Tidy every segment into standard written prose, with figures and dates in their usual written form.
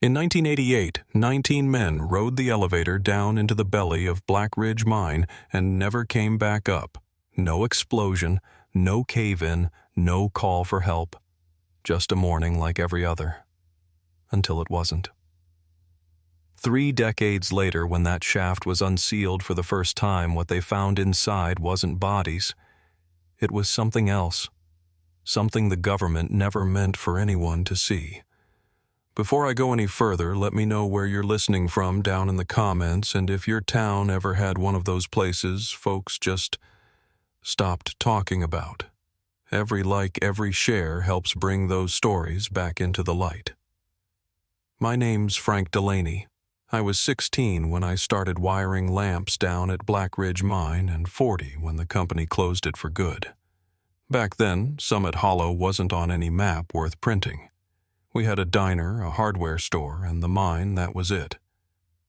In 1988, 19 men rode the elevator down into the belly of Black Ridge Mine and never came back up. No explosion, no cave-in, no call for help. Just a morning like every other. Until it wasn't. 3 decades later, when that shaft was unsealed for the first time, what they found inside wasn't bodies. It was something else. Something the government never meant for anyone to see. Before I go any further, let me know where you're listening from down in the comments, and if your town ever had one of those places folks just stopped talking about. Every like, every share helps bring those stories back into the light. My name's Frank Delaney. I was 16 when I started wiring lamps down at Black Ridge Mine and 40 when the company closed it for good. Back then, Summit Hollow wasn't on any map worth printing. We had a diner, a hardware store, and the mine, that was it.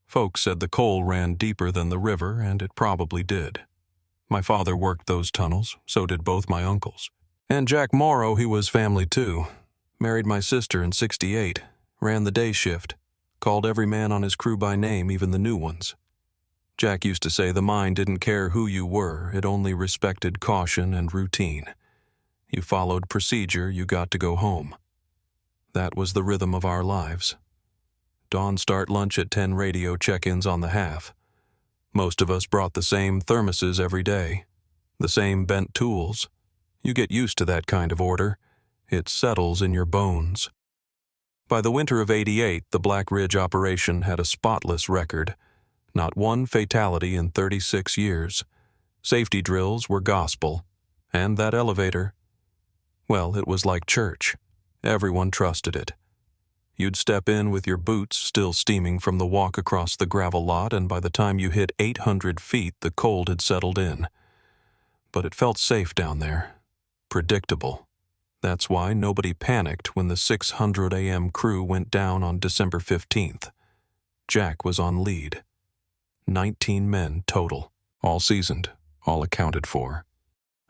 Folks said the coal ran deeper than the river, and it probably did. My father worked those tunnels, so did both my uncles. And Jack Morrow, he was family too. Married my sister in '68, ran the day shift, called every man on his crew by name, even the new ones. Jack used to say the mine didn't care who you were, it only respected caution and routine. You followed procedure, you got to go home. That was the rhythm of our lives. Dawn start lunch at 10 radio check-ins on the half. Most of us brought the same thermoses every day, the same bent tools. You get used to that kind of order. It settles in your bones. By the winter of '88, the Black Ridge operation had a spotless record. Not one fatality in 36 years. Safety drills were gospel. And that elevator, well, it was like church. Everyone trusted it. You'd step in with your boots still steaming from the walk across the gravel lot, and by the time you hit 800 feet, the cold had settled in. But it felt safe down there. Predictable. That's why nobody panicked when the 600 a.m. crew went down on December 15th. Jack was on lead. 19 men total, all seasoned, all accounted for.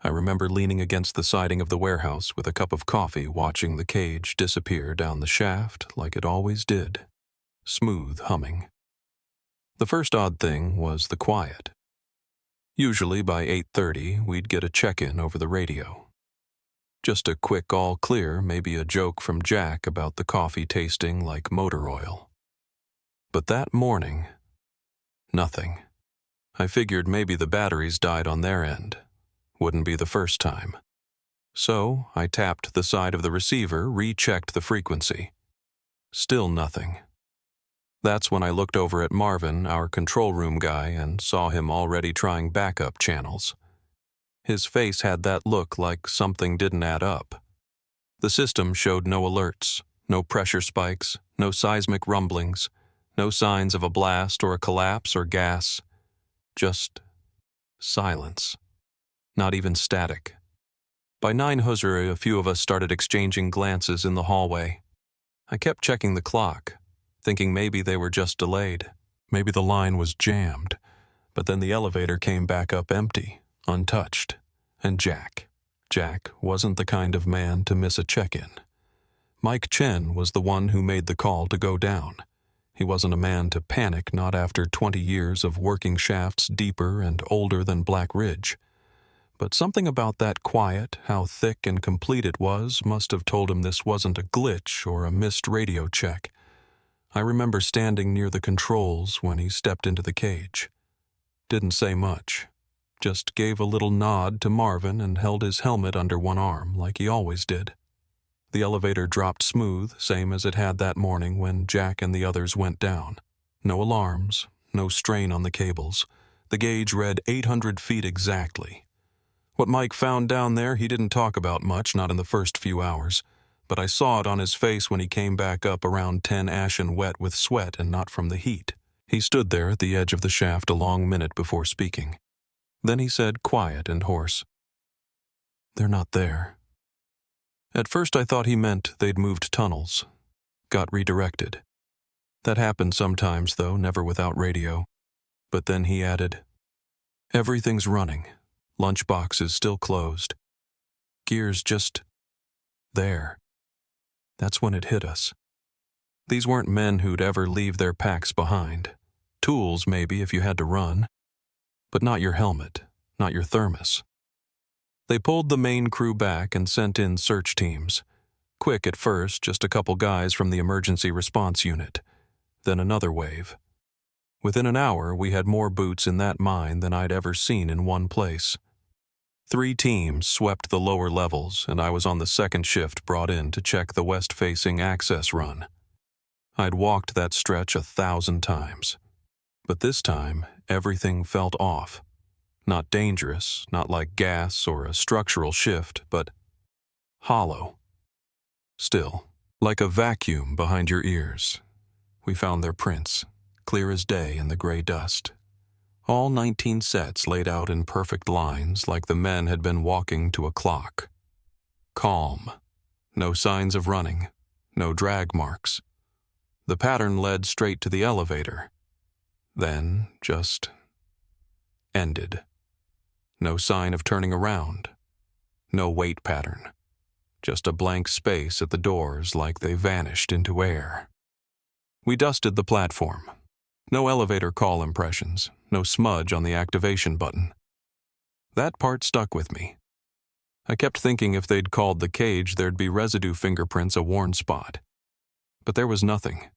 I remember leaning against the siding of the warehouse with a cup of coffee, watching the cage disappear down the shaft like it always did, smooth humming. The first odd thing was the quiet. Usually by 8:30, we'd get a check-in over the radio. Just a quick all clear, maybe a joke from Jack about the coffee tasting like motor oil. But that morning, nothing. I figured maybe the batteries died on their end. Wouldn't be the first time. So I tapped the side of the receiver, rechecked the frequency. Still nothing. That's when I looked over at Marvin, our control room guy, and saw him already trying backup channels. His face had that look like something didn't add up. The system showed no alerts, no pressure spikes, no seismic rumblings, no signs of a blast or a collapse or gas. Just silence. Not even static. By 9 Huzzer, a few of us started exchanging glances in the hallway. I kept checking the clock, thinking maybe they were just delayed. Maybe the line was jammed. But then the elevator came back up empty, untouched. And Jack wasn't the kind of man to miss a check-in. Mike Chen was the one who made the call to go down. He wasn't a man to panic, not after 20 years of working shafts deeper and older than Black Ridge. But something about that quiet, how thick and complete it was, must have told him this wasn't a glitch or a missed radio check. I remember standing near the controls when he stepped into the cage. Didn't say much. Just gave a little nod to Marvin and held his helmet under one arm, like he always did. The elevator dropped smooth, same as it had that morning when Jack and the others went down. No alarms, no strain on the cables. The gauge read 800 feet exactly. What Mike found down there he didn't talk about much, not in the first few hours, but I saw it on his face when he came back up around 10 ashen wet with sweat and not from the heat. He stood there at the edge of the shaft a long minute before speaking. Then he said, quiet and hoarse, "They're not there." At first I thought he meant they'd moved tunnels, got redirected. That happened sometimes, though, never without radio. But then he added, "Everything's running. Lunchbox is still closed. Gear's just there." That's when it hit us. These weren't men who'd ever leave their packs behind. Tools, maybe, if you had to run. But not your helmet, not your thermos. They pulled the main crew back and sent in search teams. Quick at first, just a couple guys from the emergency response unit. Then another wave. Within an hour, we had more boots in that mine than I'd ever seen in one place. 3 teams swept the lower levels, and I was on the second shift brought in to check the west-facing access run. I'd walked that stretch 1,000 times. But this time, everything felt off. Not dangerous, not like gas or a structural shift, but hollow. Still, like a vacuum behind your ears. We found their prints, clear as day in the gray dust. All 19 sets laid out in perfect lines like the men had been walking to a clock. Calm. No signs of running. No drag marks. The pattern led straight to the elevator. Then just ended. No sign of turning around. No weight pattern. Just a blank space at the doors like they vanished into air. We dusted the platform. No elevator call impressions, no smudge on the activation button. That part stuck with me. I kept thinking if they'd called the cage, there'd be residue fingerprints, a worn spot. But there was nothing.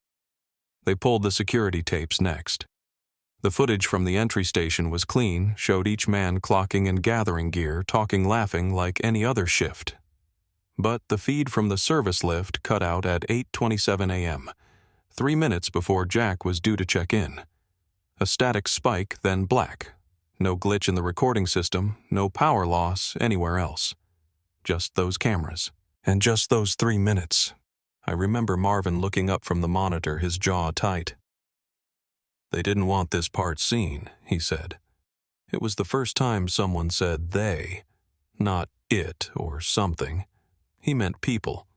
They pulled the security tapes next. The footage from the entry station was clean, showed each man clocking and gathering gear, talking, laughing like any other shift. But the feed from the service lift cut out at 8:27 a.m., 3 minutes before Jack was due to check in. A static spike, then black. No glitch in the recording system, no power loss anywhere else. Just those cameras. And just those 3 minutes. I remember Marvin looking up from the monitor, his jaw tight. "They didn't want this part seen," he said. It was the first time someone said they, not it or something. He meant people.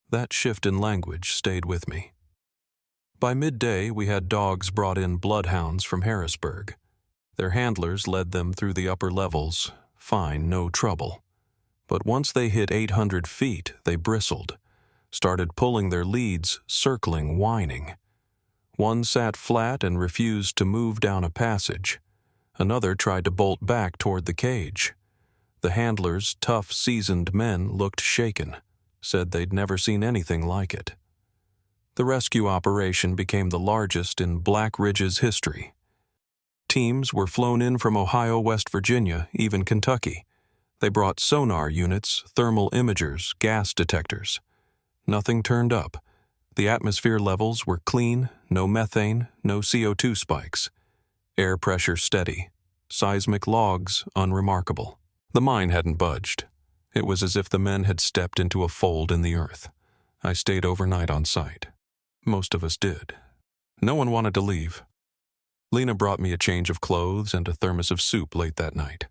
That shift in language stayed with me. By midday, we had dogs brought in, bloodhounds from Harrisburg. Their handlers led them through the upper levels. Fine, no trouble. But once they hit 800 feet, they bristled. Started pulling their leads, circling, whining. One sat flat and refused to move down a passage. Another tried to bolt back toward the cage. The handlers, tough, seasoned men, looked shaken, said they'd never seen anything like it. The rescue operation became the largest in Black Ridge's history. Teams were flown in from Ohio, West Virginia, even Kentucky. They brought sonar units, thermal imagers, gas detectors. Nothing turned up. The atmosphere levels were clean, no methane, no CO2 spikes. Air pressure steady. Seismic logs unremarkable. The mine hadn't budged. It was as if the men had stepped into a fold in the earth. I stayed overnight on site. Most of us did. No one wanted to leave. Lena brought me a change of clothes and a thermos of soup late that night.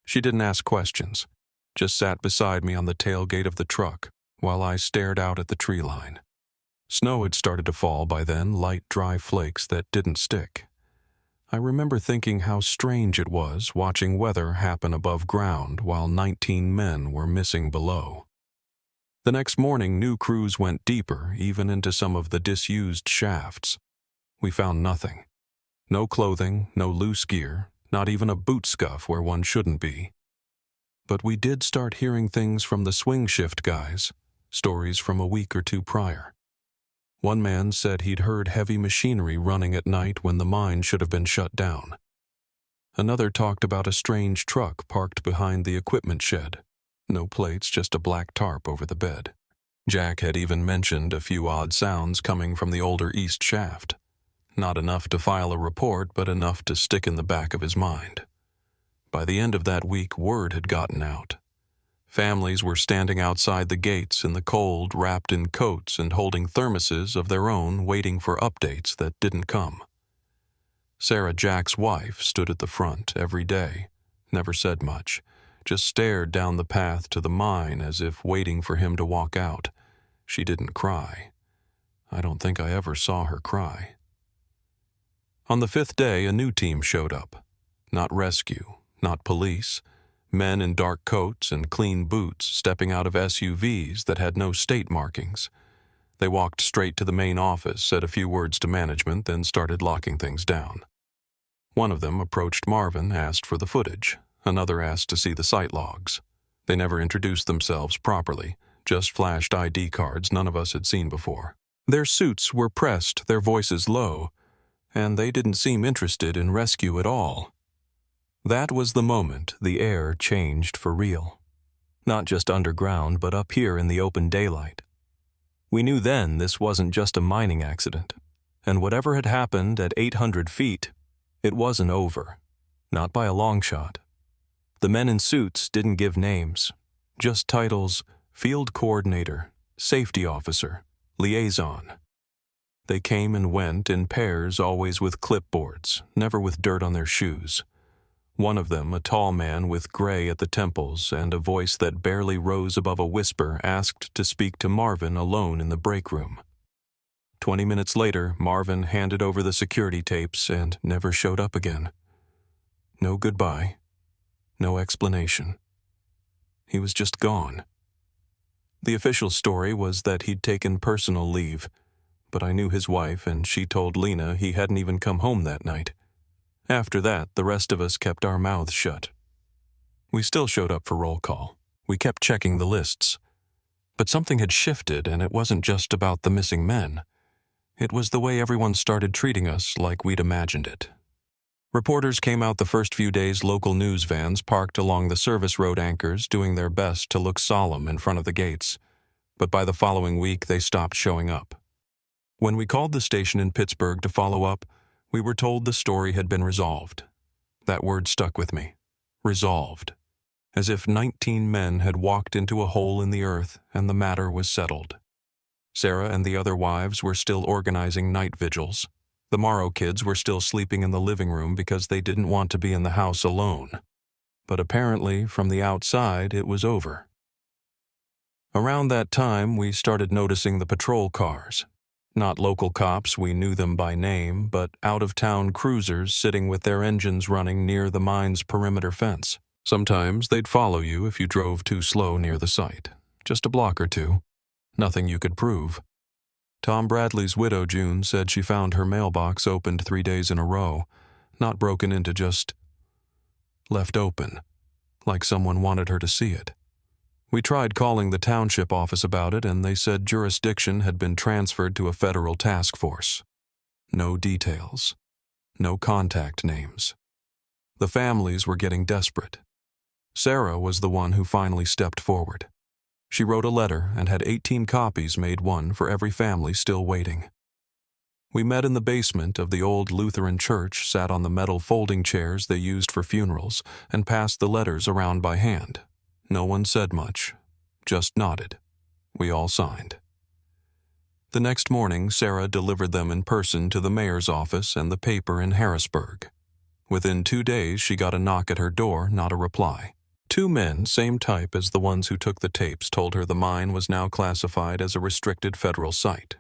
She didn't ask questions, just sat beside me on the tailgate of the truck while I stared out at the tree line. Snow had started to fall by then, light, dry flakes that didn't stick. I remember thinking how strange it was watching weather happen above ground while 19 men were missing below. The next morning, new crews went deeper, even into some of the disused shafts. We found nothing. No clothing, no loose gear, not even a boot scuff where one shouldn't be. But we did start hearing things from the swing shift guys, stories from a week or two prior. One man said he'd heard heavy machinery running at night when the mine should have been shut down. Another talked about a strange truck parked behind the equipment shed. No plates, just a black tarp over the bed. Jack had even mentioned a few odd sounds coming from the older east shaft. Not enough to file a report, but enough to stick in the back of his mind. By the end of that week, word had gotten out. Families were standing outside the gates in the cold, wrapped in coats and holding thermoses of their own, waiting for updates that didn't come. Sarah, Jack's wife, stood at the front every day, never said much, just stared down the path to the mine as if waiting for him to walk out. She didn't cry. I don't think I ever saw her cry. On the 5th day, a new team showed up. Not rescue, not police. Men in dark coats and clean boots stepping out of SUVs that had no state markings. They walked straight to the main office, said a few words to management, then started locking things down. One of them approached Marvin, asked for the footage. Another asked to see the site logs. They never introduced themselves properly, just flashed ID cards none of us had seen before. Their suits were pressed, their voices low, and they didn't seem interested in rescue at all. That was the moment the air changed for real. Not just underground, but up here in the open daylight. We knew then this wasn't just a mining accident, and whatever had happened at 800 feet, it wasn't over. Not by a long shot. The men in suits didn't give names, just titles: field coordinator, safety officer, liaison. They came and went in pairs, always with clipboards, never with dirt on their shoes. One of them, a tall man with gray at the temples and a voice that barely rose above a whisper, asked to speak to Marvin alone in the break room. 20 minutes later, Marvin handed over the security tapes and never showed up again. No goodbye. No explanation. He was just gone. The official story was that he'd taken personal leave, but I knew his wife and she told Lena he hadn't even come home that night. After that, the rest of us kept our mouths shut. We still showed up for roll call. We kept checking the lists. But something had shifted, and it wasn't just about the missing men. It was the way everyone started treating us like we'd imagined it. Reporters came out the first few days, local news vans parked along the service road anchors, doing their best to look solemn in front of the gates. But by the following week, they stopped showing up. When we called the station in Pittsburgh to follow up, we were told the story had been resolved. That word stuck with me. Resolved. As if 19 men had walked into a hole in the earth and the matter was settled. Sarah and the other wives were still organizing night vigils. The Morrow kids were still sleeping in the living room because they didn't want to be in the house alone. But apparently, from the outside, it was over. Around that time, we started noticing the patrol cars. Not local cops, we knew them by name, but out-of-town cruisers sitting with their engines running near the mine's perimeter fence. Sometimes they'd follow you if you drove too slow near the site. Just a block or two. Nothing you could prove. Tom Bradley's widow, June, said she found her mailbox opened 3 days in a row, not broken into, just left open, like someone wanted her to see it. We tried calling the township office about it, and they said jurisdiction had been transferred to a federal task force. No details. No contact names. The families were getting desperate. Sarah was the one who finally stepped forward. She wrote a letter and had 18 copies made, one for every family still waiting. We met in the basement of the old Lutheran church, sat on the metal folding chairs they used for funerals, and passed the letters around by hand. No one said much, just nodded. We all signed. The next morning, Sarah delivered them in person to the mayor's office and the paper in Harrisburg. Within 2 days, she got a knock at her door, not a reply. 2 men, same type as the ones who took the tapes, told her the mine was now classified as a restricted federal site.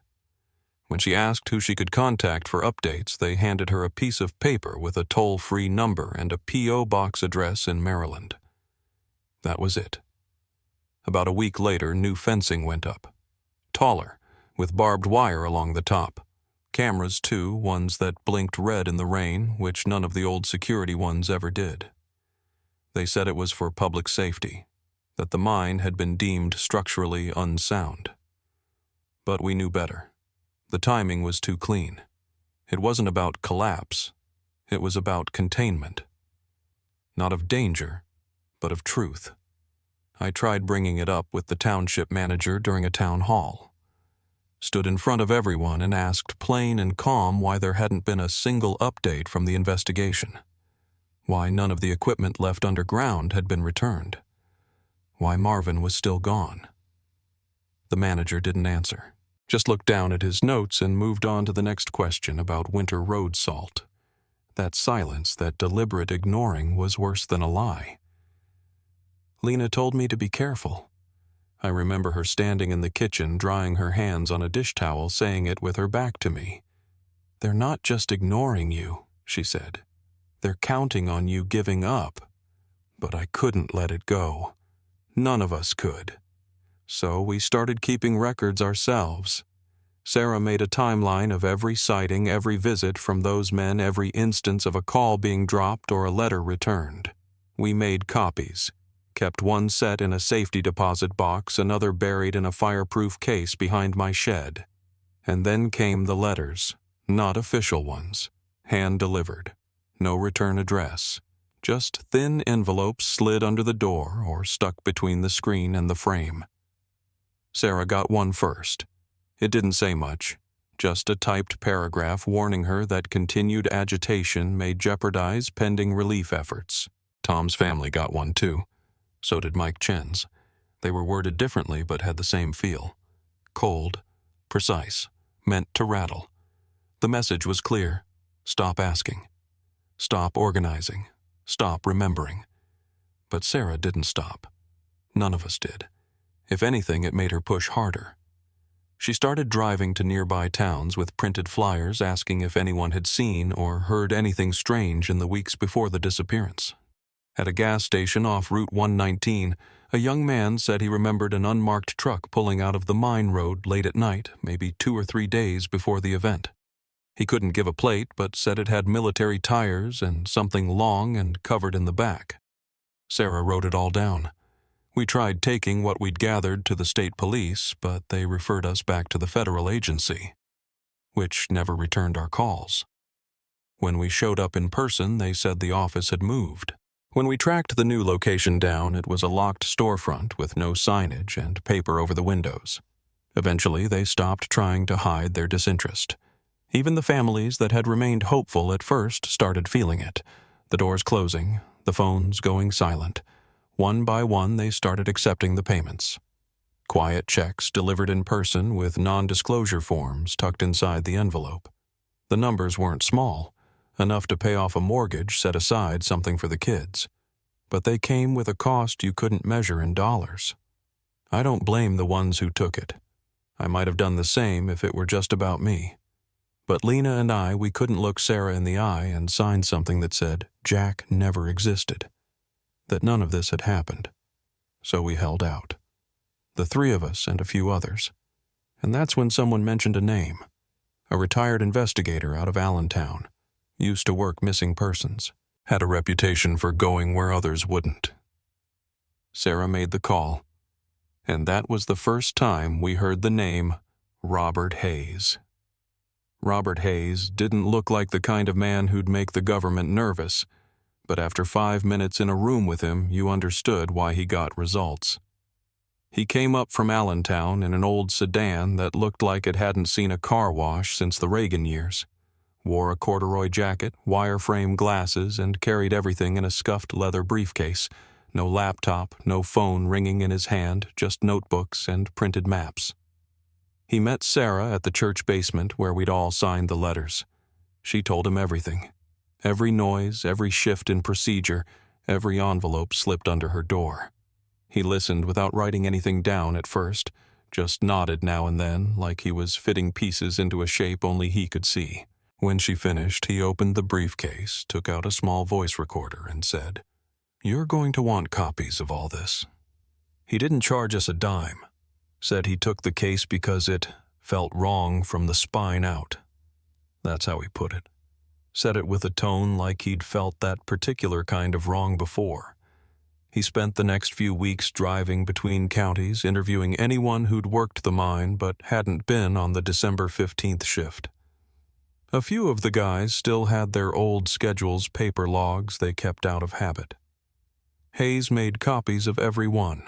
When she asked who she could contact for updates, they handed her a piece of paper with a toll-free number and a P.O. box address in Maryland. That was it. About a week later, new fencing went up. Taller, with barbed wire along the top. Cameras, too, ones that blinked red in the rain, which none of the old security ones ever did. They said it was for public safety, that the mine had been deemed structurally unsound. But we knew better. The timing was too clean. It wasn't about collapse. It was about containment. Not of danger, but of truth. I tried bringing it up with the township manager during a town hall. Stood in front of everyone and asked plain and calm why there hadn't been a single update from the investigation. Why none of the equipment left underground had been returned. Why Marvin was still gone. The manager didn't answer. Just looked down at his notes and moved on to the next question about winter road salt. That silence, that deliberate ignoring, was worse than a lie. Lena told me to be careful. I remember her standing in the kitchen, drying her hands on a dish towel, saying it with her back to me. "They're not just ignoring you," she said. "They're counting on you giving up." But I couldn't let it go. None of us could. So we started keeping records ourselves. Sarah made a timeline of every sighting, every visit from those men, every instance of a call being dropped or a letter returned. We made copies, kept one set in a safety deposit box, another buried in a fireproof case behind my shed. And then came the letters, not official ones, hand-delivered, no return address, just thin envelopes slid under the door or stuck between the screen and the frame. Sarah got one first. It didn't say much, just a typed paragraph warning her that continued agitation may jeopardize pending relief efforts. Tom's family got one too. So did Mike Chen's. They were worded differently but had the same feel. Cold, precise, meant to rattle. The message was clear. Stop asking. Stop organizing. Stop remembering. But Sarah didn't stop. None of us did. If anything, it made her push harder. She started driving to nearby towns with printed flyers asking if anyone had seen or heard anything strange in the weeks before the disappearance. At a gas station off Route 119, a young man said he remembered an unmarked truck pulling out of the mine road late at night, maybe 2 or 3 days before the event. He couldn't give a plate, but said it had military tires and something long and covered in the back. Sarah wrote it all down. We tried taking what we'd gathered to the state police, but they referred us back to the federal agency, which never returned our calls. When we showed up in person, they said the office had moved. When we tracked the new location down, it was a locked storefront with no signage and paper over the windows. Eventually, they stopped trying to hide their disinterest. Even the families that had remained hopeful at first started feeling it. The doors closing, the phones going silent. One by one, they started accepting the payments. Quiet checks delivered in person with non-disclosure forms tucked inside the envelope. The numbers weren't small, enough to pay off a mortgage, set aside something for the kids. But they came with a cost you couldn't measure in dollars. I don't blame the ones who took it. I might have done the same if it were just about me. But Lena and we couldn't look Sarah in the eye and sign something that said Jack never existed. That none of this had happened. So we held out. The 3 of us and a few others. And that's when someone mentioned a name. A retired investigator out of Allentown. Used to work missing persons. Had a reputation for going where others wouldn't. Sarah made the call. And that was the first time we heard the name Robert Hayes. Robert Hayes didn't look like the kind of man who'd make the government nervous. But after 5 minutes in a room with him, you understood why he got results. He came up from Allentown in an old sedan that looked like it hadn't seen a car wash since the Reagan years. Wore a corduroy jacket, wireframe glasses, and carried everything in a scuffed leather briefcase. No laptop, no phone ringing in his hand, just notebooks and printed maps. He met Sarah at the church basement where we'd all signed the letters. She told him everything. Every noise, every shift in procedure, every envelope slipped under her door. He listened without writing anything down at first, just nodded now and then like he was fitting pieces into a shape only he could see. When she finished, he opened the briefcase, took out a small voice recorder, and said, "You're going to want copies of all this." He didn't charge us a dime. Said he took the case because it felt wrong from the spine out. That's how he put it. Said it with a tone like he'd felt that particular kind of wrong before. He spent the next few weeks driving between counties, interviewing anyone who'd worked the mine but hadn't been on the December 15th shift. A few of the guys still had their old schedules, paper logs they kept out of habit. Hayes made copies of every one.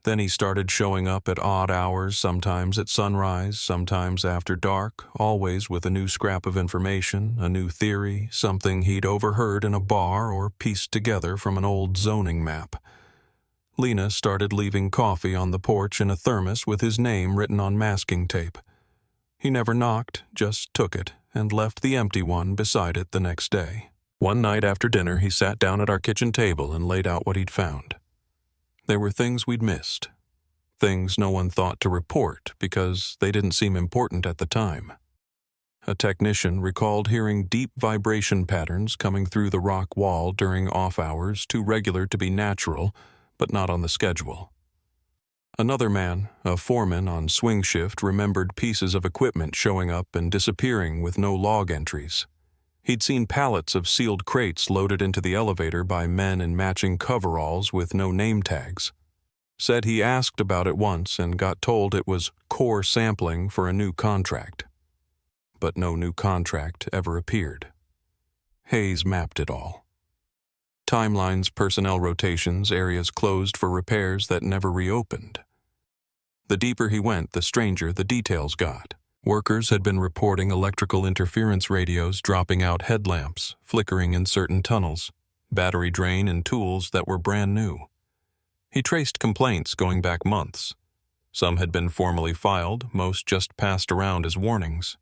Then he started showing up at odd hours, sometimes at sunrise, sometimes after dark, always with a new scrap of information, a new theory, something he'd overheard in a bar or pieced together from an old zoning map. Lena started leaving coffee on the porch in a thermos with his name written on masking tape. He never knocked, just took it, and left the empty one beside it the next day. One night after dinner, he sat down at our kitchen table and laid out what he'd found. There were things we'd missed, things no one thought to report because they didn't seem important at the time. A technician recalled hearing deep vibration patterns coming through the rock wall during off hours, too regular to be natural, but not on the schedule. Another man, a foreman on swing shift, remembered pieces of equipment showing up and disappearing with no log entries. He'd seen pallets of sealed crates loaded into the elevator by men in matching coveralls with no name tags. Said he asked about it once and got told it was core sampling for a new contract. But no new contract ever appeared. Hayes mapped it all. Timelines, personnel rotations, areas closed for repairs that never reopened. The deeper he went, the stranger the details got. Workers had been reporting electrical interference radios dropping out headlamps, flickering in certain tunnels, battery drain in tools that were brand new. He traced complaints going back months. Some had been formally filed, most just passed around as warnings.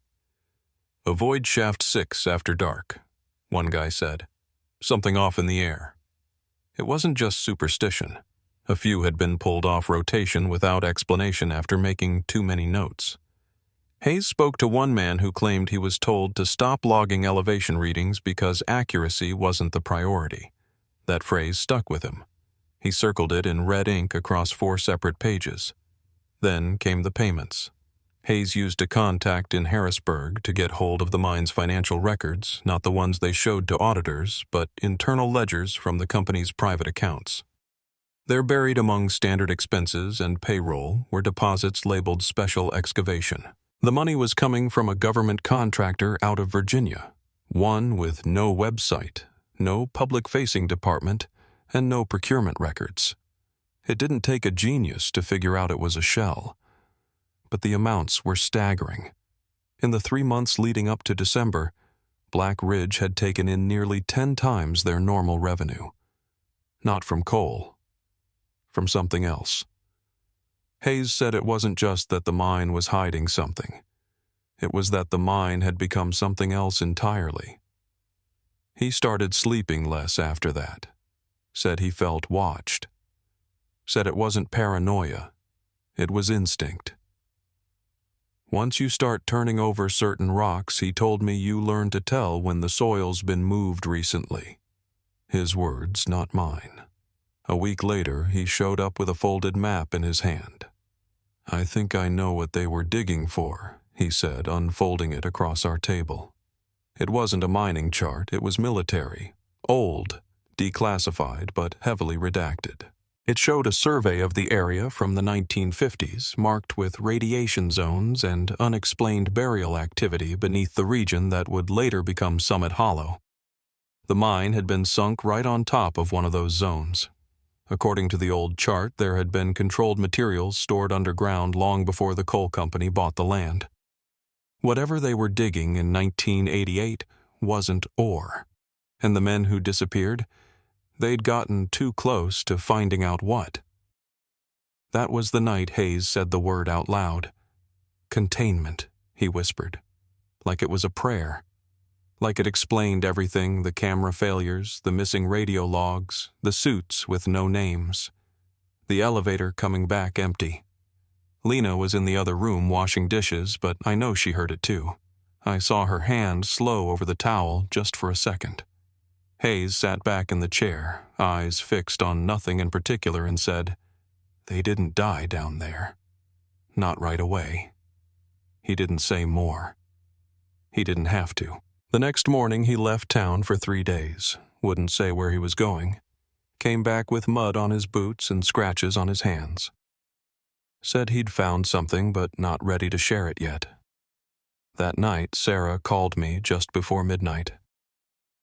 "Avoid shaft 6 after dark," one guy said. "Something off in the air." It wasn't just superstition. A few had been pulled off rotation without explanation after making too many notes. Hayes spoke to one man who claimed he was told to stop logging elevation readings because accuracy wasn't the priority. That phrase stuck with him. He circled it in red ink across 4 separate pages. Then came the payments. Hayes used a contact in Harrisburg to get hold of the mine's financial records, not the ones they showed to auditors, but internal ledgers from the company's private accounts. There, buried among standard expenses and payroll, were deposits labeled special excavation. The money was coming from a government contractor out of Virginia, one with no website, no public-facing department, and no procurement records. It didn't take a genius to figure out it was a shell. But the amounts were staggering. In the 3 months leading up to December, Black Ridge had taken in nearly 10 times their normal revenue. Not from coal. From something else. Hayes said it wasn't just that the mine was hiding something. It was that the mine had become something else entirely. He started sleeping less after that. Said he felt watched. Said it wasn't paranoia. It was instinct. "Once you start turning over certain rocks, he told me you learn to tell when the soil's been moved recently." His words, not mine. A week later, he showed up with a folded map in his hand. "I think I know what they were digging for," he said, unfolding it across our table. It wasn't a mining chart, it was military. Old, declassified, but heavily redacted. It showed a survey of the area from the 1950s, marked with radiation zones and unexplained burial activity beneath the region that would later become Summit Hollow. The mine had been sunk right on top of one of those zones. According to the old chart, there had been controlled materials stored underground long before the coal company bought the land. Whatever they were digging in 1988 wasn't ore, and the men who disappeared, they'd gotten too close to finding out what. That was the night Hayes said the word out loud. "Containment," he whispered, like it was a prayer. Like it explained everything, the camera failures, the missing radio logs, the suits with no names. The elevator coming back empty. Lena was in the other room washing dishes, but I know she heard it too. I saw her hand slow over the towel just for a second. Hayes sat back in the chair, eyes fixed on nothing in particular, and said, "They didn't die down there. Not right away." He didn't say more. He didn't have to. The next morning he left town for 3 days, wouldn't say where he was going. Came back with mud on his boots and scratches on his hands. Said he'd found something but not ready to share it yet. That night Sarah called me just before midnight.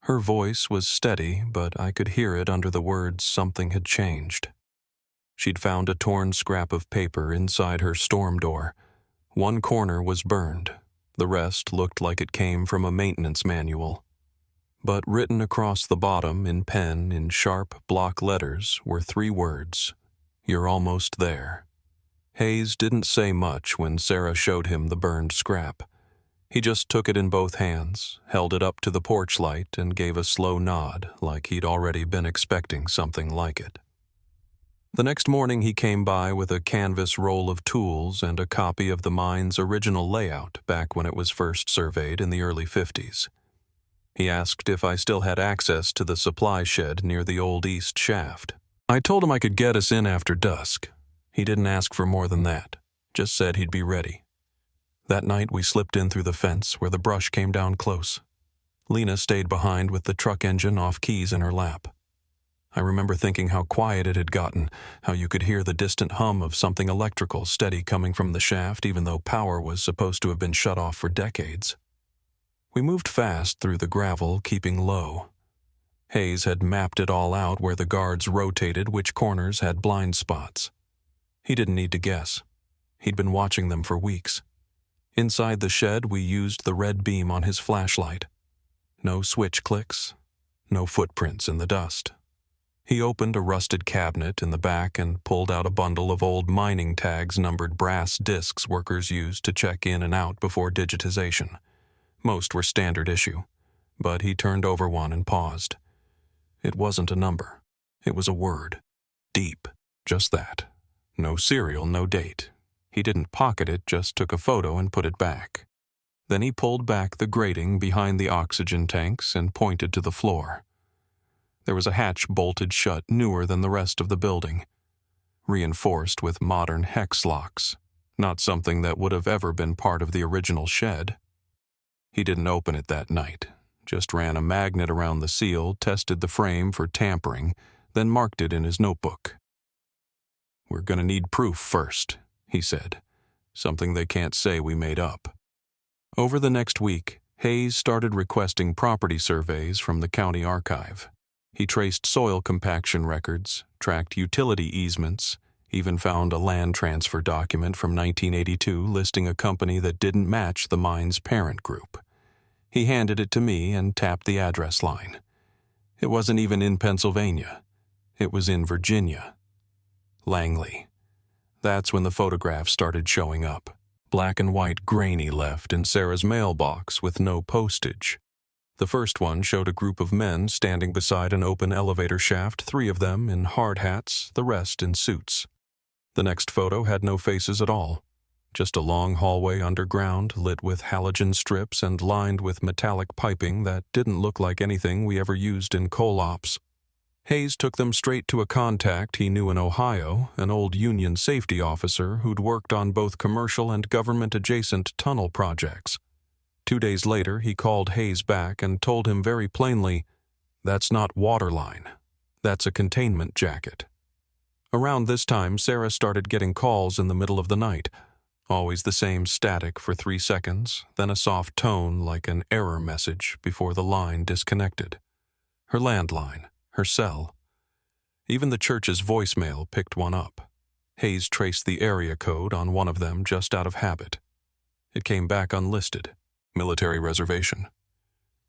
Her voice was steady, but I could hear it under the words something had changed. She'd found a torn scrap of paper inside her storm door. One corner was burned. The rest looked like it came from a maintenance manual. But written across the bottom in pen in sharp block letters were 3 words: "You're almost there." Hayes didn't say much when Sarah showed him the burned scrap. He just took it in both hands, held it up to the porch light, and gave a slow nod, like he'd already been expecting something like it. The next morning he came by with a canvas roll of tools and a copy of the mine's original layout back when it was first surveyed in the early 50s. He asked if I still had access to the supply shed near the old east shaft. I told him I could get us in after dusk. He didn't ask for more than that, just said he'd be ready. That night we slipped in through the fence where the brush came down close. Lena stayed behind with the truck engine off keys in her lap. I remember thinking how quiet it had gotten, how you could hear the distant hum of something electrical steady coming from the shaft even though power was supposed to have been shut off for decades. We moved fast through the gravel, keeping low. Hayes had mapped it all out where the guards rotated, which corners had blind spots. He didn't need to guess. He'd been watching them for weeks. Inside the shed, we used the red beam on his flashlight. No switch clicks, no footprints in the dust. He opened a rusted cabinet in the back and pulled out a bundle of old mining tags numbered brass discs workers used to check in and out before digitization. Most were standard issue, but he turned over one and paused. It wasn't a number. It was a word. Deep. Just that. No serial, no date. He didn't pocket it, just took a photo and put it back. Then he pulled back the grating behind the oxygen tanks and pointed to the floor. There was a hatch bolted shut, newer than the rest of the building, reinforced with modern hex locks, not something that would have ever been part of the original shed. He didn't open it that night, just ran a magnet around the seal, tested the frame for tampering, then marked it in his notebook. "We're going to need proof first," he said, "something they can't say we made up." Over the next week, Hayes started requesting property surveys from the county archive. He traced soil compaction records, tracked utility easements, even found a land transfer document from 1982 listing a company that didn't match the mine's parent group. He handed it to me and tapped the address line. It wasn't even in Pennsylvania. It was in Virginia. Langley. That's when the photographs started showing up. Black and white, grainy, left in Sarah's mailbox with no postage. The first one showed a group of men standing beside an open elevator shaft, 3 of them in hard hats, the rest in suits. The next photo had no faces at all. Just a long hallway underground, lit with halogen strips and lined with metallic piping that didn't look like anything we ever used in coal ops. Hayes took them straight to a contact he knew in Ohio, an old Union safety officer who'd worked on both commercial and government-adjacent tunnel projects. 2 days later, he called Hayes back and told him very plainly, "That's not waterline. That's a containment jacket." Around this time, Sarah started getting calls in the middle of the night. Always the same static for 3 seconds, then a soft tone like an error message before the line disconnected. Her landline, her cell. Even the church's voicemail picked one up. Hayes traced the area code on one of them just out of habit. It came back unlisted. Military reservation.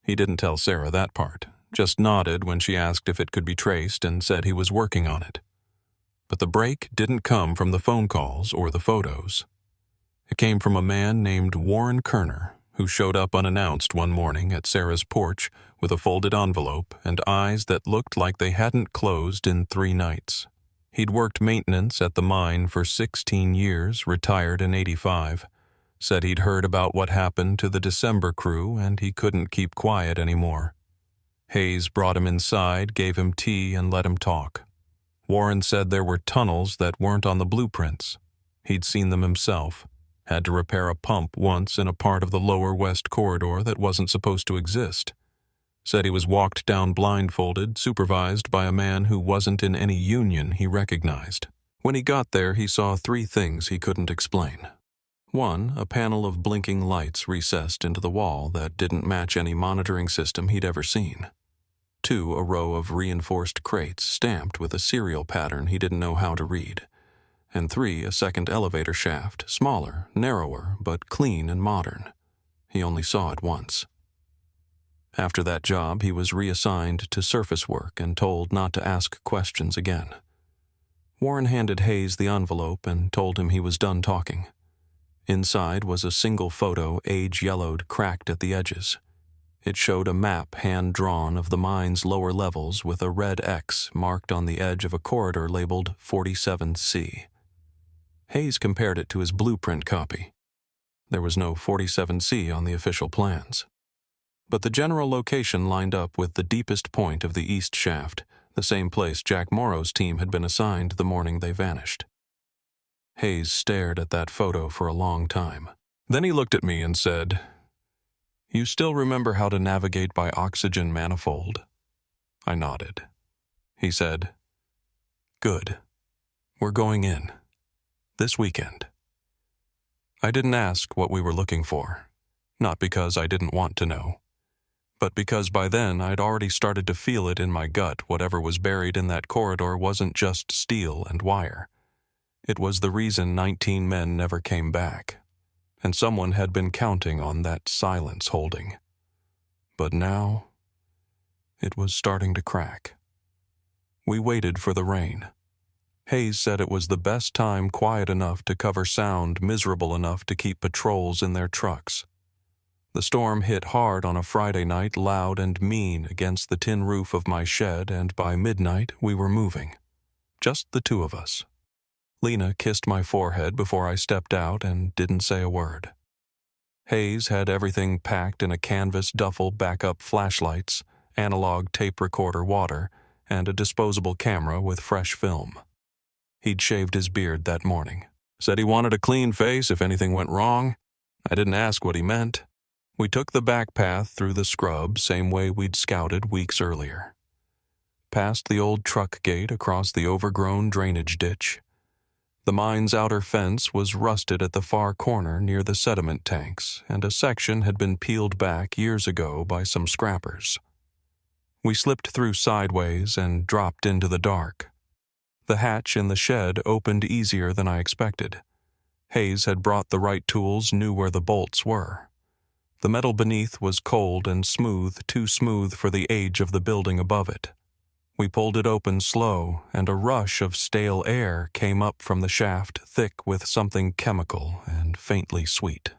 He didn't tell Sarah that part, just nodded when she asked if it could be traced and said he was working on it. But the break didn't come from the phone calls or the photos. It came from a man named Warren Kerner, who showed up unannounced one morning at Sarah's porch with a folded envelope and eyes that looked like they hadn't closed in 3 nights. He'd worked maintenance at the mine for 16 years, retired in '85. Said he'd heard about what happened to the December crew and he couldn't keep quiet anymore. Hayes brought him inside, gave him tea, and let him talk. Warren said there were tunnels that weren't on the blueprints. He'd seen them himself. Had to repair a pump once in a part of the lower west corridor that wasn't supposed to exist. Said he was walked down blindfolded, supervised by a man who wasn't in any union he recognized. When he got there, he saw 3 things he couldn't explain. 1, a panel of blinking lights recessed into the wall that didn't match any monitoring system he'd ever seen. 2, a row of reinforced crates stamped with a serial pattern he didn't know how to read. And 3, a second elevator shaft, smaller, narrower, but clean and modern. He only saw it once. After that job, he was reassigned to surface work and told not to ask questions again. Warren handed Hayes the envelope and told him he was done talking. Inside was a single photo, age-yellowed, cracked at the edges. It showed a map hand-drawn of the mine's lower levels with a red X marked on the edge of a corridor labeled 47C. Hayes compared it to his blueprint copy. There was no 47C on the official plans. But the general location lined up with the deepest point of the east shaft, the same place Jack Morrow's team had been assigned the morning they vanished. Hayes stared at that photo for a long time. Then he looked at me and said, "You still remember how to navigate by oxygen manifold?" I nodded. He said, "Good. We're going in. This weekend." I didn't ask what we were looking for, not because I didn't want to know, but because by then I'd already started to feel it in my gut. Whatever was buried in that corridor wasn't just steel and wire. It was the reason 19 men never came back, and someone had been counting on that silence holding. But now, it was starting to crack. We waited for the rain. Hayes said it was the best time, quiet enough to cover sound, miserable enough to keep patrols in their trucks. The storm hit hard on a Friday night, loud and mean against the tin roof of my shed, and by midnight we were moving. Just the two of us. Lena kissed my forehead before I stepped out and didn't say a word. Hayes had everything packed in a canvas duffel, backup flashlights, analog tape recorder, water, and a disposable camera with fresh film. He'd shaved his beard that morning. Said he wanted a clean face if anything went wrong. I didn't ask what he meant. We took the back path through the scrub, same way we'd scouted weeks earlier. Past the old truck gate, across the overgrown drainage ditch. The mine's outer fence was rusted at the far corner near the sediment tanks, and a section had been peeled back years ago by some scrappers. We slipped through sideways and dropped into the dark. The hatch in the shed opened easier than I expected. Hayes had brought the right tools, knew where the bolts were. The metal beneath was cold and smooth, too smooth for the age of the building above it. We pulled it open slow, and a rush of stale air came up from the shaft, thick with something chemical and faintly sweet.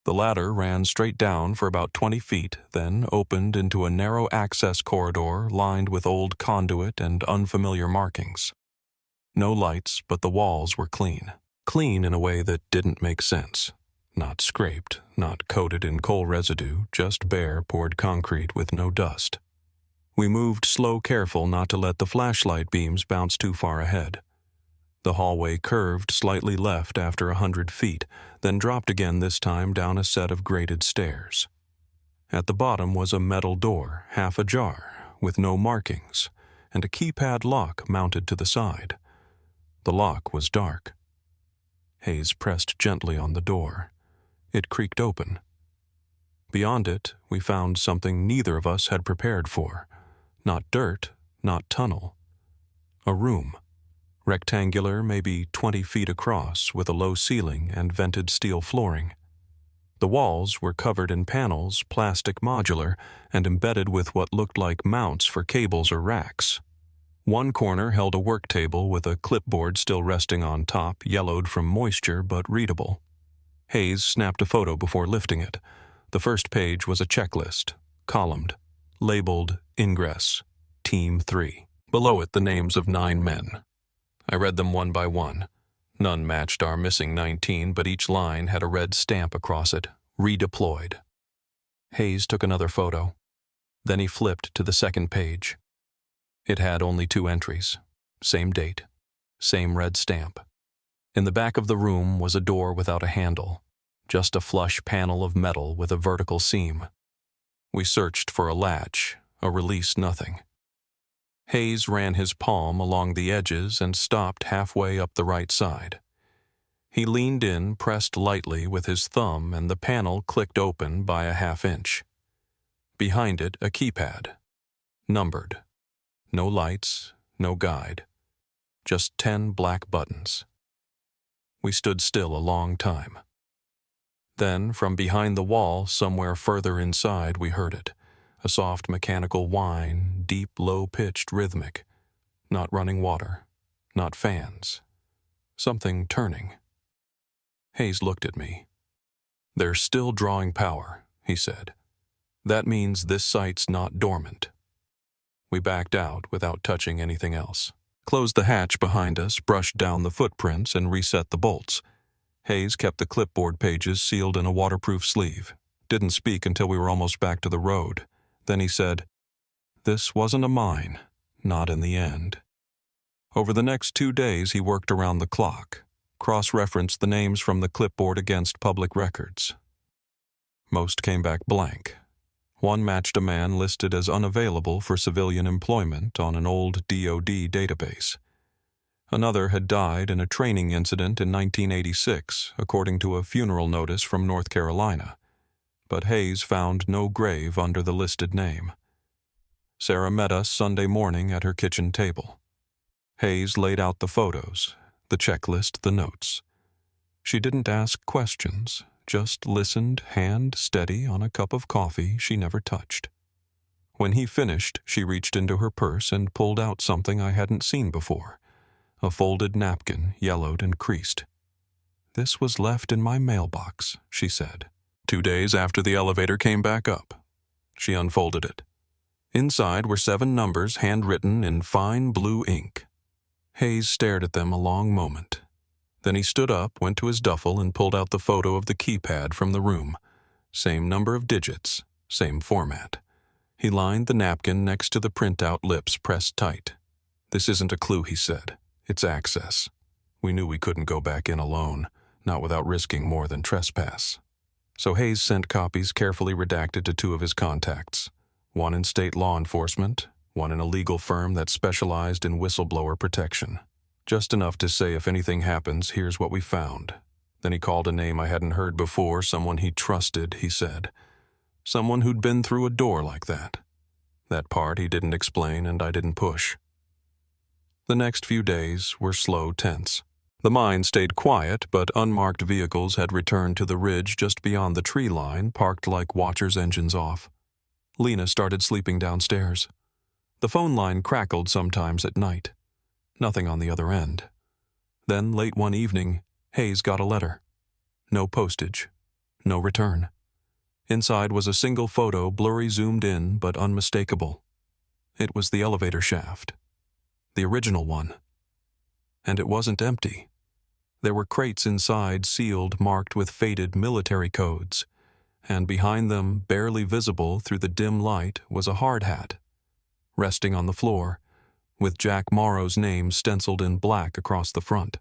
The ladder ran straight down for about 20 feet, then opened into a narrow access corridor lined with old conduit and unfamiliar markings. No lights, but the walls were clean. Clean in a way that didn't make sense. Not scraped, not coated in coal residue, just bare, poured concrete with no dust. We moved slow, careful not to let the flashlight beams bounce too far ahead. The hallway curved slightly left after 100 feet, then dropped again, this time down a set of graded stairs. At the bottom was a metal door, half ajar, with no markings, and a keypad lock mounted to the side. The lock was dark. Hayes pressed gently on the door. It creaked open. Beyond it, we found something neither of us had prepared for. Not dirt, not tunnel. A room. Rectangular, maybe 20 feet across, with a low ceiling and vented steel flooring. The walls were covered in panels, plastic, modular, and embedded with what looked like mounts for cables or racks. One corner held a work table with a clipboard still resting on top, yellowed from moisture but readable. Hayes snapped a photo before lifting it. The first page was a checklist, columned, labeled Ingress, Team 3. Below it, the names of 9 men. I read them one by one. None matched our missing 19, but each line had a red stamp across it, redeployed. Hayes took another photo. Then he flipped to the second page. It had only 2 entries. Same date. Same red stamp. In the back of the room was a door without a handle. Just a flush panel of metal with a vertical seam. We searched for a latch, a release, nothing. Hayes ran his palm along the edges and stopped halfway up the right side. He leaned in, pressed lightly with his thumb, and the panel clicked open by a half-inch. Behind it, a keypad. Numbered. No lights, no guide. Just 10 black buttons. We stood still a long time. Then, from behind the wall, somewhere further inside, we heard it. A soft mechanical whine, deep, low-pitched, rhythmic. Not running water. Not fans. Something turning. Hayes looked at me. "They're still drawing power," he said. "That means this site's not dormant." We backed out without touching anything else. Closed the hatch behind us, brushed down the footprints, and reset the bolts. Hayes kept the clipboard pages sealed in a waterproof sleeve. Didn't speak until we were almost back to the road. Then he said, "This wasn't a mine, not in the end." Over the next 2 days he worked around the clock. cross-referenced the names from the clipboard against public records. Most came back blank. One matched a man listed as unavailable for civilian employment on an old DoD database. Another had died in a training incident in 1986, according to a funeral notice from North Carolina, but Hayes found no grave under the listed name. Sarah met us Sunday morning at her kitchen table. Hayes laid out the photos, the checklist, the notes. She didn't ask questions, just listened, hand steady on a cup of coffee she never touched. When he finished, she reached into her purse and pulled out something I hadn't seen before, a folded napkin, yellowed and creased. "This was left in my mailbox," she said, 2 days after the elevator came back up. She unfolded it. Inside were 7 numbers handwritten in fine blue ink. Hayes stared at them a long moment. Then he stood up, went to his duffel, and pulled out the photo of the keypad from the room. Same number of digits, same format. He lined the napkin next to the printout, lips pressed tight. "This isn't a clue," he said. "It's access. We knew we couldn't go back in alone, not without risking more than trespass." So Hayes sent copies carefully redacted to 2 of his contacts, one in state law enforcement, one in a legal firm that specialized in whistleblower protection. Just enough to say, if anything happens, here's what we found. Then he called a name I hadn't heard before, someone he trusted, he said. Someone who'd been through a door like that. That part he didn't explain and I didn't push. The next few days were slow, tense. The mine stayed quiet, but unmarked vehicles had returned to the ridge just beyond the tree line, parked like watchers' engines off. Lena started sleeping downstairs. The phone line crackled sometimes at night. Nothing on the other end. Then, late one evening, Hayes got a letter. No postage. No return. Inside was a single photo, blurry zoomed in, but unmistakable. It was the elevator shaft. The original one. And it wasn't empty. There were crates inside, sealed, marked with faded military codes, and behind them, barely visible through the dim light, was a hard hat, resting on the floor, with Jack Morrow's name stenciled in black across the front.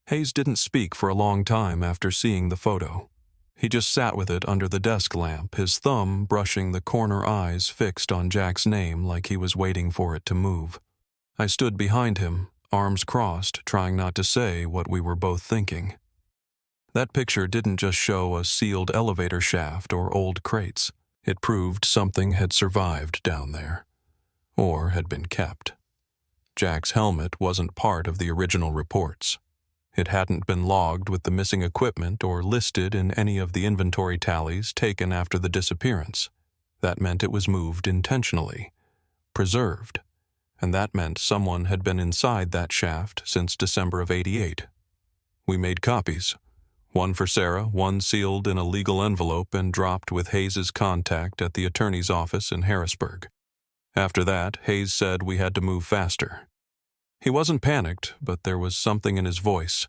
Hayes didn't speak for a long time after seeing the photo. He just sat with it under the desk lamp, his thumb brushing the corner eyes fixed on Jack's name like he was waiting for it to move. I stood behind him, arms crossed, trying not to say what we were both thinking. That picture didn't just show a sealed elevator shaft or old crates. It proved something had survived down there, or had been kept. Jack's helmet wasn't part of the original reports. It hadn't been logged with the missing equipment or listed in any of the inventory tallies taken after the disappearance. That meant it was moved intentionally, preserved, and that meant someone had been inside that shaft since December of '88. We made copies. One for Sarah, one sealed in a legal envelope and dropped with Hayes's contact at the attorney's office in Harrisburg. After that, Hayes said we had to move faster. He wasn't panicked, but there was something in his voice,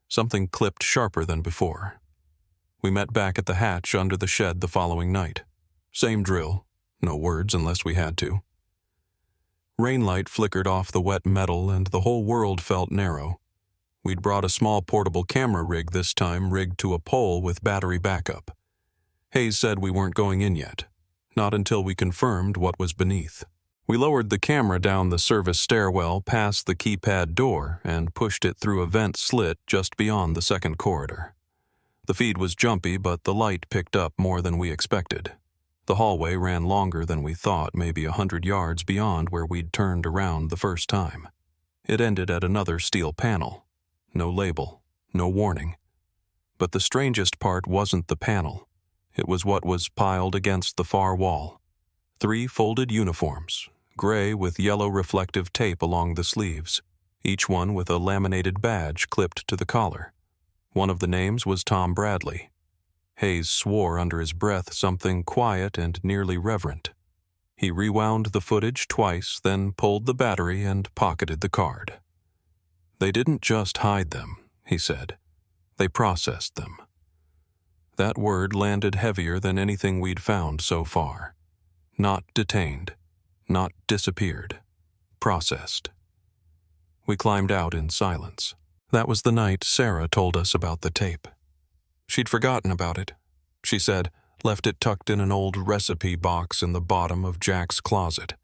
something clipped sharper than before. We met back at the hatch under the shed the following night. Same drill, no words unless we had to. Rainlight flickered off the wet metal and the whole world felt narrow. We'd brought a small portable camera rig this time, rigged to a pole with battery backup. Hayes said we weren't going in yet, not until we confirmed what was beneath. We lowered the camera down the service stairwell past the keypad door and pushed it through a vent slit just beyond the second corridor. The feed was jumpy, but the light picked up more than we expected. The hallway ran longer than we thought, maybe 100 yards beyond where we'd turned around the first time. It ended at another steel panel. No label, no warning. But the strangest part wasn't the panel. It was what was piled against the far wall. 3 folded uniforms, gray with yellow reflective tape along the sleeves, each one with a laminated badge clipped to the collar. One of the names was Tom Bradley. Hayes swore under his breath something quiet and nearly reverent. He rewound the footage twice, then pulled the battery and pocketed the card. They didn't just hide them, he said. They processed them. That word landed heavier than anything we'd found so far. Not detained, not disappeared, processed. We climbed out in silence. That was the night Sarah told us about the tape. She'd forgotten about it. She said, left it tucked in an old recipe box in the bottom of Jack's closet.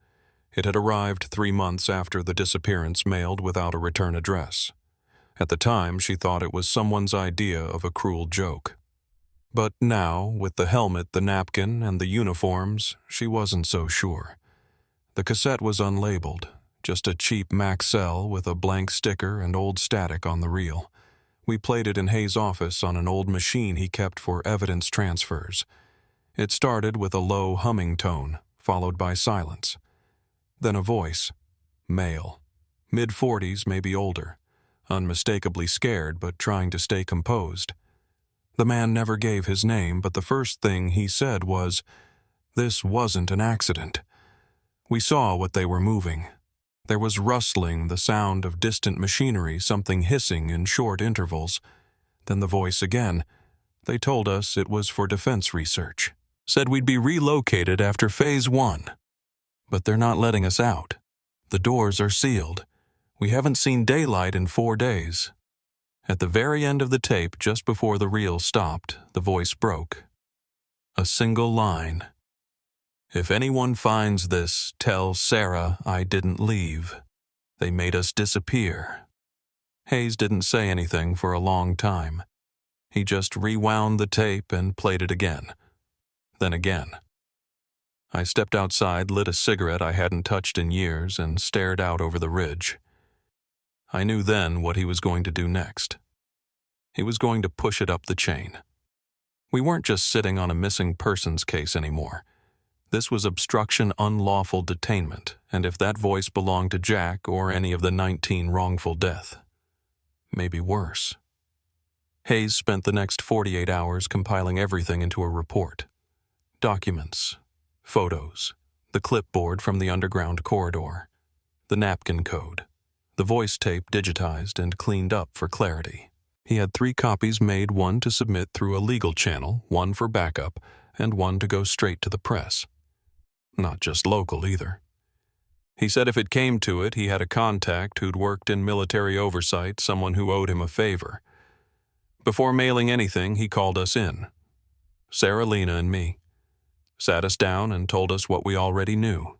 It had arrived 3 months after the disappearance, mailed without a return address. At the time, she thought it was someone's idea of a cruel joke. But now, with the helmet, the napkin, and the uniforms, she wasn't so sure. The cassette was unlabeled, just a cheap Maxell with a blank sticker and old static on the reel. We played it in Hayes' office on an old machine he kept for evidence transfers. It started with a low humming tone, followed by silence. Then a voice. Male. Mid-40s, maybe older. Unmistakably scared, but trying to stay composed. The man never gave his name, but the first thing he said was, "This wasn't an accident." We saw what they were moving. There was rustling, the sound of distant machinery, something hissing in short intervals. Then the voice again. They told us it was for defense research. Said we'd be relocated after Phase 1. But they're not letting us out. The doors are sealed. We haven't seen daylight in 4 days. At the very end of the tape, just before the reel stopped, the voice broke. A single line. "If anyone finds this, tell Sarah I didn't leave. They made us disappear." Hayes didn't say anything for a long time. He just rewound the tape and played it again. Then again. I stepped outside, lit a cigarette I hadn't touched in years, and stared out over the ridge. I knew then what he was going to do next. He was going to push it up the chain. We weren't just sitting on a missing persons case anymore. This was obstruction unlawful detainment, and if that voice belonged to Jack or any of the 19 wrongful death. Maybe worse. Hayes spent the next 48 hours compiling everything into a report. Documents, photos, the clipboard from the underground corridor, the napkin code, the voice tape digitized and cleaned up for clarity. He had 3 copies made, one to submit through a legal channel, one for backup, and one to go straight to the press. Not just local either. He said if it came to it, he had a contact who'd worked in military oversight, someone who owed him a favor. Before mailing anything, he called us in. Sarah, Lena, and me. Sat us down and told us what we already knew.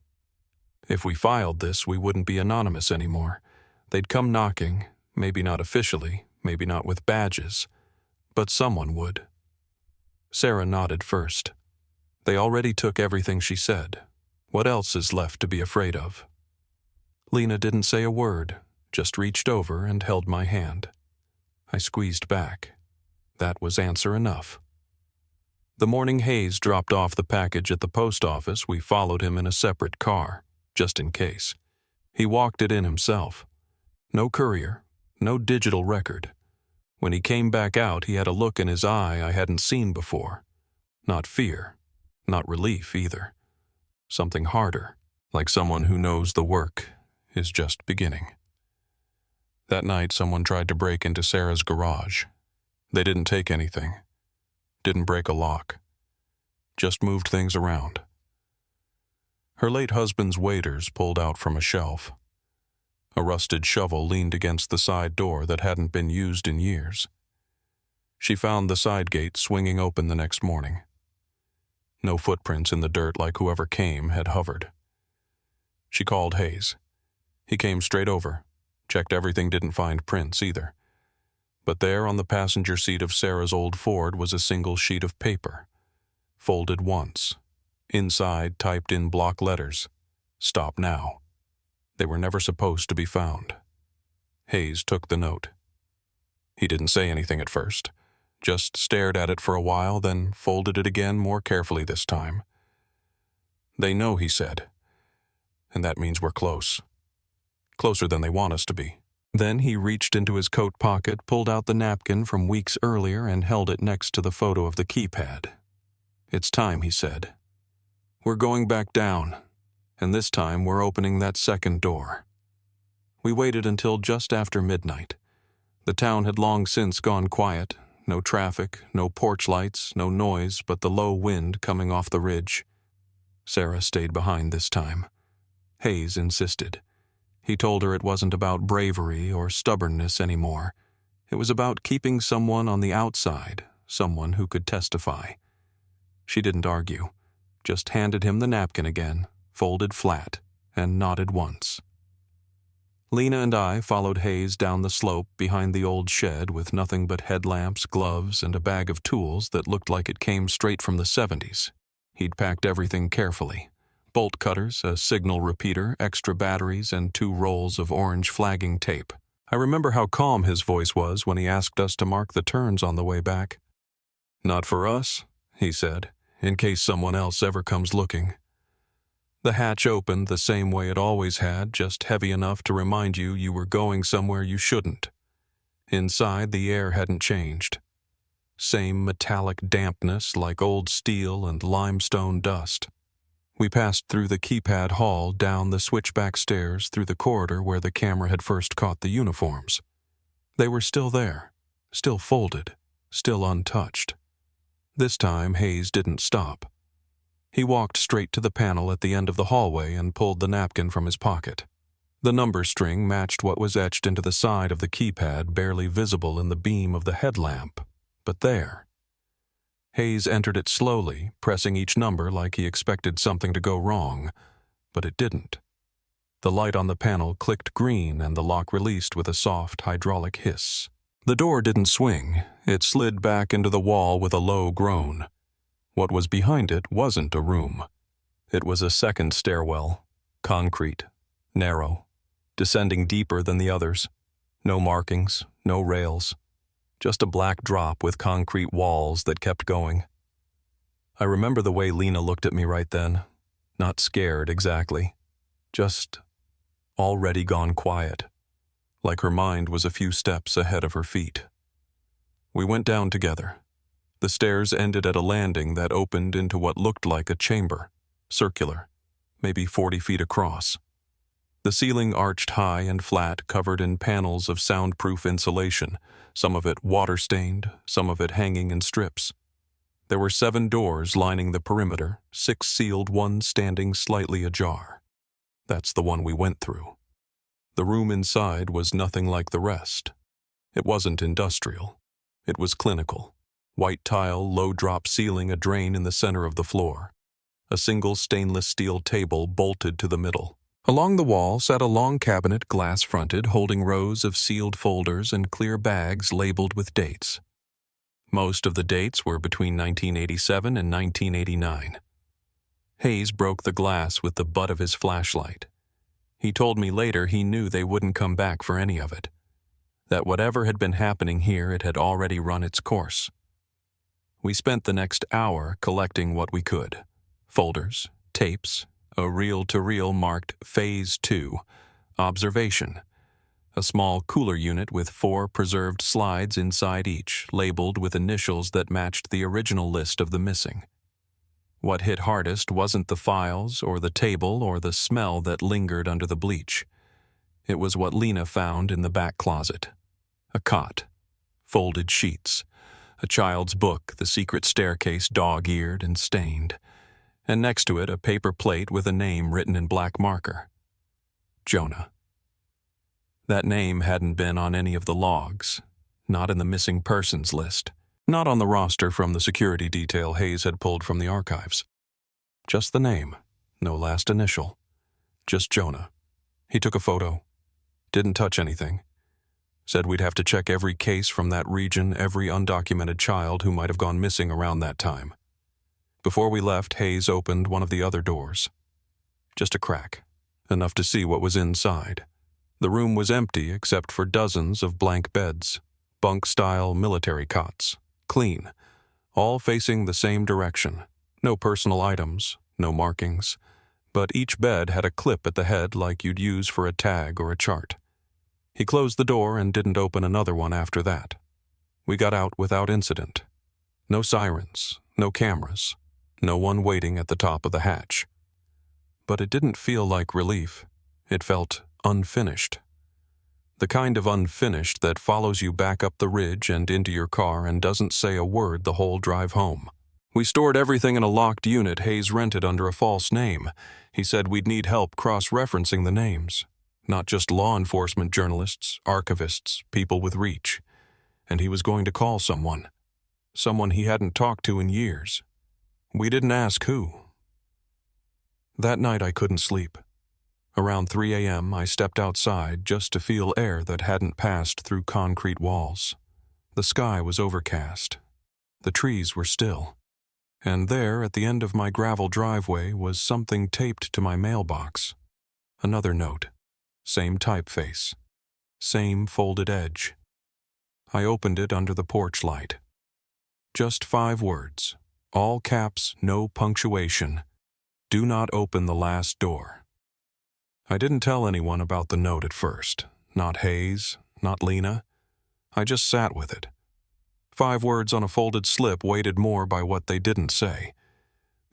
If we filed this, we wouldn't be anonymous anymore. They'd come knocking, maybe not officially, maybe not with badges, but someone would. Sarah nodded first. They already took everything she said. What else is left to be afraid of? Lena didn't say a word, just reached over and held my hand. I squeezed back. That was answer enough. The morning Hayes dropped off the package at the post office, we followed him in a separate car, just in case. He walked it in himself. No courier, no digital record. When he came back out, he had a look in his eye I hadn't seen before. Not fear, not relief either. Something harder, like someone who knows the work is just beginning. That night, someone tried to break into Sarah's garage. They didn't take anything. Didn't break a lock. Just moved things around. Her late husband's waders pulled out from a shelf. A rusted shovel leaned against the side door that hadn't been used in years. She found the side gate swinging open the next morning. No footprints in the dirt like whoever came had hovered. She called Hayes. He came straight over, checked everything, didn't find prints either. But there on the passenger seat of Sarah's old Ford was a single sheet of paper, folded once. Inside, typed in block letters, "Stop now." They were never supposed to be found. Hayes took the note. He didn't say anything at first, just stared at it for a while, then folded it again more carefully this time. "They know," he said, "and that means we're close. Closer than they want us to be." Then he reached into his coat pocket, pulled out the napkin from weeks earlier, and held it next to the photo of the keypad. "It's time," he said. "We're going back down, and this time we're opening that second door." We waited until just after midnight. The town had long since gone quiet. No traffic, no porch lights, no noise but the low wind coming off the ridge. Sarah stayed behind this time. Hayes insisted. He told her it wasn't about bravery or stubbornness anymore. It was about keeping someone on the outside, someone who could testify. She didn't argue, just handed him the napkin again, folded flat, and nodded once. Lena and I followed Hayes down the slope behind the old shed with nothing but headlamps, gloves, and a bag of tools that looked like it came straight from the 70s. He'd packed everything carefully. Bolt cutters, a signal repeater, extra batteries, and 2 rolls of orange flagging tape. I remember how calm his voice was when he asked us to mark the turns on the way back. "Not for us," he said, "in case someone else ever comes looking." The hatch opened the same way it always had, just heavy enough to remind you you were going somewhere you shouldn't. Inside, the air hadn't changed. Same metallic dampness like old steel and limestone dust. We passed through the keypad hall, down the switchback stairs, through the corridor where the camera had first caught the uniforms. They were still there, still folded, still untouched. This time, Hayes didn't stop. He walked straight to the panel at the end of the hallway and pulled the napkin from his pocket. The number string matched what was etched into the side of the keypad, barely visible in the beam of the headlamp, but there. Hayes entered it slowly, pressing each number like he expected something to go wrong, but it didn't. The light on the panel clicked green and the lock released with a soft hydraulic hiss. The door didn't swing. It slid back into the wall with a low groan. What was behind it wasn't a room. It was a second stairwell, concrete, narrow, descending deeper than the others. No markings, no rails. Just a black drop with concrete walls that kept going. I remember the way Lena looked at me right then. Not scared exactly. Just already gone quiet. Like her mind was a few steps ahead of her feet. We went down together. The stairs ended at a landing that opened into what looked like a chamber, circular, maybe 40 feet across. The ceiling arched high and flat, covered in panels of soundproof insulation, some of it water-stained, some of it hanging in strips. There were 7 doors lining the perimeter, 6 sealed, 1 standing slightly ajar. That's the one we went through. The room inside was nothing like the rest. It wasn't industrial. It was clinical. White tile, low-drop ceiling, a drain in the center of the floor. A single stainless steel table bolted to the middle. Along the wall sat a long cabinet, glass-fronted, holding rows of sealed folders and clear bags labeled with dates. Most of the dates were between 1987 and 1989. Hayes broke the glass with the butt of his flashlight. He told me later he knew they wouldn't come back for any of it. That whatever had been happening here, it had already run its course. We spent the next hour collecting what we could. Folders, tapes, a reel-to-reel marked Phase 2, Observation, a small cooler unit with 4 preserved slides inside each, labeled with initials that matched the original list of the missing. What hit hardest wasn't the files or the table or the smell that lingered under the bleach. It was what Lena found in the back closet. A cot, folded sheets, a child's book, The Secret Staircase, dog-eared and stained, and next to it a paper plate with a name written in black marker. Jonah. That name hadn't been on any of the logs, not in the missing persons list, not on the roster from the security detail Hayes had pulled from the archives. Just the name, no last initial. Just Jonah. He took a photo. Didn't touch anything. Said we'd have to check every case from that region, every undocumented child who might have gone missing around that time. Before we left, Hayes opened one of the other doors. Just a crack, enough to see what was inside. The room was empty except for dozens of blank beds, bunk-style military cots, clean, all facing the same direction. No personal items, no markings, but each bed had a clip at the head like you'd use for a tag or a chart. He closed the door and didn't open another one after that. We got out without incident. No sirens, no cameras, no one waiting at the top of the hatch. But it didn't feel like relief. It felt unfinished. The kind of unfinished that follows you back up the ridge and into your car and doesn't say a word the whole drive home. We stored everything in a locked unit Hayes rented under a false name. He said we'd need help cross-referencing the names. Not just law enforcement journalists, archivists, people with reach. and he was going to call someone. Someone he hadn't talked to in years. We didn't ask who. That night I couldn't sleep. Around 3 a.m. I stepped outside just to feel air that hadn't passed through concrete walls. The sky was overcast. The trees were still. And there, at the end of my gravel driveway, was something taped to my mailbox. Another note. Same typeface. Same folded edge. I opened it under the porch light. Just 5 words. All caps, no punctuation. Do not open the last door. I didn't tell anyone about the note at first. Not Hayes, not Lena. I just sat with it. 5 words on a folded slip weighted more by what they didn't say.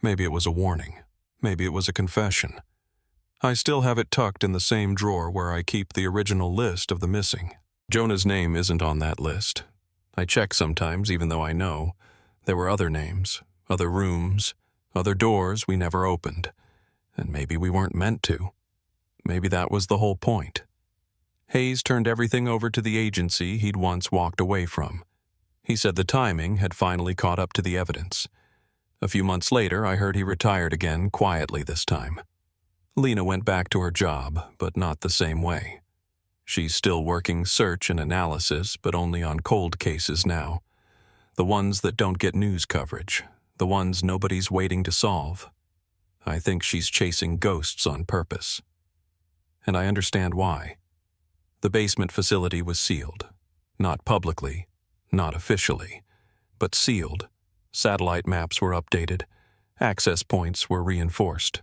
Maybe it was a warning. Maybe it was a confession. I still have it tucked in the same drawer where I keep the original list of the missing. Jonah's name isn't on that list. I check sometimes, even though I know. There were other names, other rooms, other doors we never opened. And maybe we weren't meant to. Maybe that was the whole point. Hayes turned everything over to the agency he'd once walked away from. He said the timing had finally caught up to the evidence. A few months later, I heard he retired again, quietly this time. Lena went back to her job, but not the same way. She's still working search and analysis, but only on cold cases now. The ones that don't get news coverage. The ones nobody's waiting to solve. I think she's chasing ghosts on purpose. And I understand why. The basement facility was sealed. Not publicly, not officially, but sealed. Satellite maps were updated. Access points were reinforced.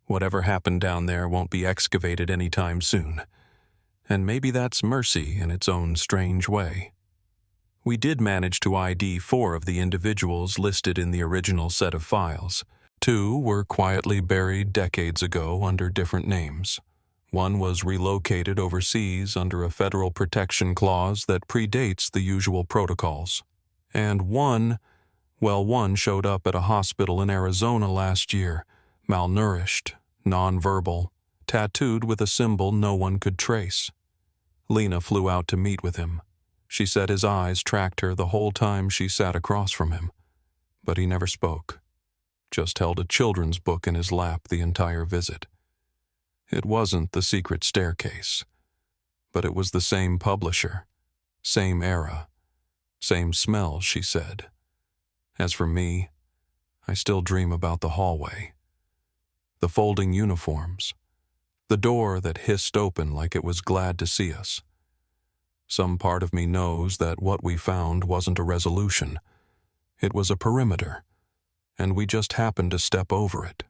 Whatever happened down there won't be excavated anytime soon. And maybe that's mercy in its own strange way. We did manage to ID 4 of the individuals listed in the original set of files. 2 were quietly buried decades ago under different names. 1 was relocated overseas under a federal protection clause that predates the usual protocols. And one showed up at a hospital in Arizona last year, malnourished, nonverbal, tattooed with a symbol no one could trace. Lena flew out to meet with him. She said his eyes tracked her the whole time she sat across from him. But he never spoke, just held a children's book in his lap the entire visit. It wasn't The Secret Staircase, but it was the same publisher, same era, same smell, she said. As for me, I still dream about the hallway, the folding uniforms, the door that hissed open like it was glad to see us. Some part of me knows that what we found wasn't a resolution. It was a perimeter, and we just happened to step over it.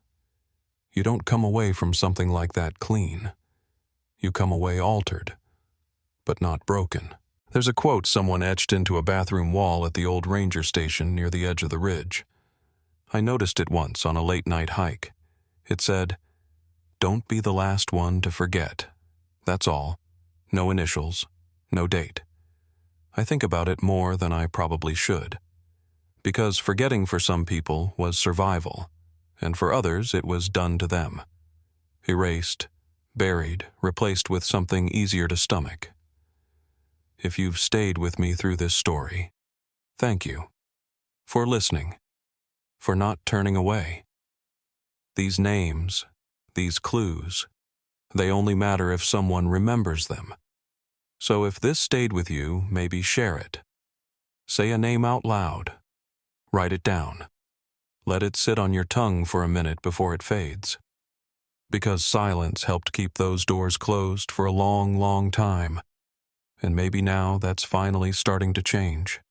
You don't come away from something like that clean. You come away altered, but not broken. There's a quote someone etched into a bathroom wall at the old ranger station near the edge of the ridge. I noticed it once on a late-night hike. It said, "Don't be the last one to forget. That's all. No initials, no date." I think about it more than I probably should. Because forgetting for some people was survival, and for others it was done to them. Erased, buried, replaced with something easier to stomach. If you've stayed with me through this story, thank you. For listening. For not turning away. These names, these clues, they only matter if someone remembers them. So if this stayed with you, maybe share it. Say a name out loud. Write it down. Let it sit on your tongue for a minute before it fades. Because silence helped keep those doors closed for a long, long time. And maybe now that's finally starting to change.